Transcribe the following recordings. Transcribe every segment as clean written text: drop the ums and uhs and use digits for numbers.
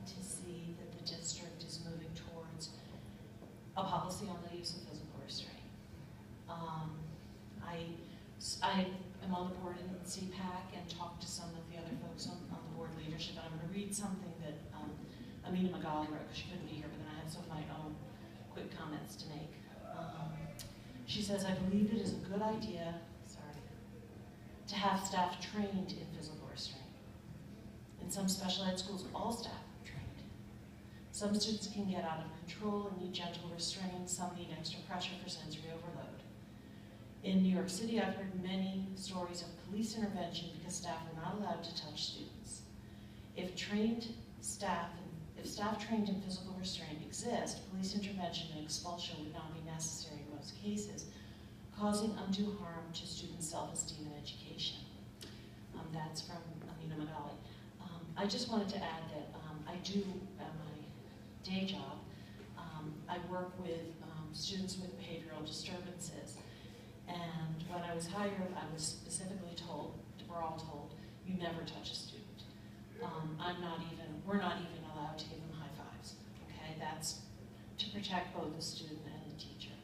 to see that the district is moving towards a policy on the use of physical restraint. I am on the board in CPAC and talked to some of the other folks on the board leadership, and I'm going to read something that Amina Magali wrote, because she couldn't be here, but then I have some of my own quick comments to make. She says, I believe it is a good idea, to have staff trained in physical restraint. In some special ed schools, all staff are trained. Some students can get out of control and need gentle restraint. Some need extra pressure for sensory overload. In New York City, I've heard many stories of police intervention because staff are not allowed to touch students. If staff trained in physical restraint exist, police intervention and expulsion would not be necessary in most cases, causing undue harm to students' self-esteem and education. That's from Amina Magali. I just wanted to add that I do, at my day job, I work with students with behavioral disturbances. And when I was hired, I was specifically told, we're all told, you never touch a student. We're not even allowed to give them high fives, okay? That's to protect both the student and the teacher.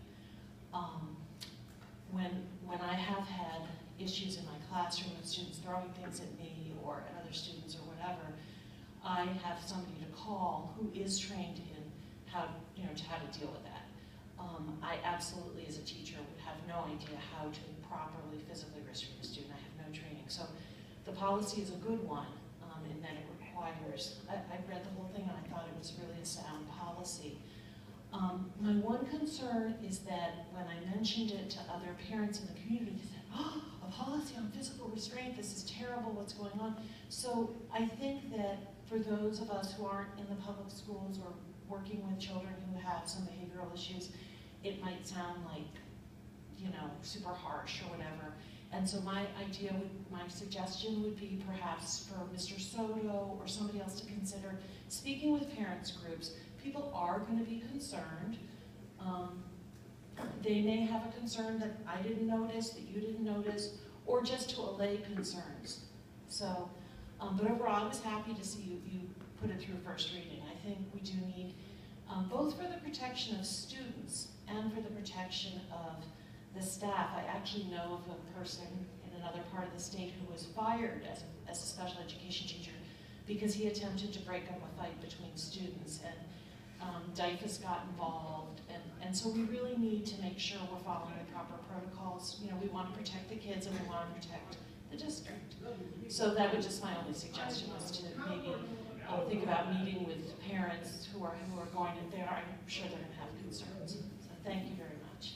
When I have had issues in my classroom with students throwing things at me or at other students or whatever, I have somebody to call who is trained in how to deal with that. I absolutely, as a teacher, would have no idea how to properly physically restrain a student. I have no training. So the policy is a good one in that it requires, I read the whole thing and I thought it was really a sound policy. My one concern is that when I mentioned it to other parents in the community, they said, oh, a policy on physical restraint, this is terrible, what's going on? So I think that for those of us who aren't in the public schools or working with children who have some behavioral issues, it might sound like, super harsh or whatever. And so my suggestion would be perhaps for Mr. Soto or somebody else to consider speaking with parents groups. People are going to be concerned. They may have a concern that I didn't notice, that you didn't notice, or just to allay concerns. So, but overall, I was happy to see you put it through first reading. I think we do need, both for the protection of students and for the protection of the staff. I actually know of a person in another part of the state who was fired as a special education teacher because he attempted to break up a fight between students, and DIFAS got involved, and so we really need to make sure we're following the proper protocols. We want to protect the kids and we want to protect the district. So that was just my only suggestion, was to maybe think about meeting with parents who are going in there. I'm sure they're going to have concerns. So thank you very much.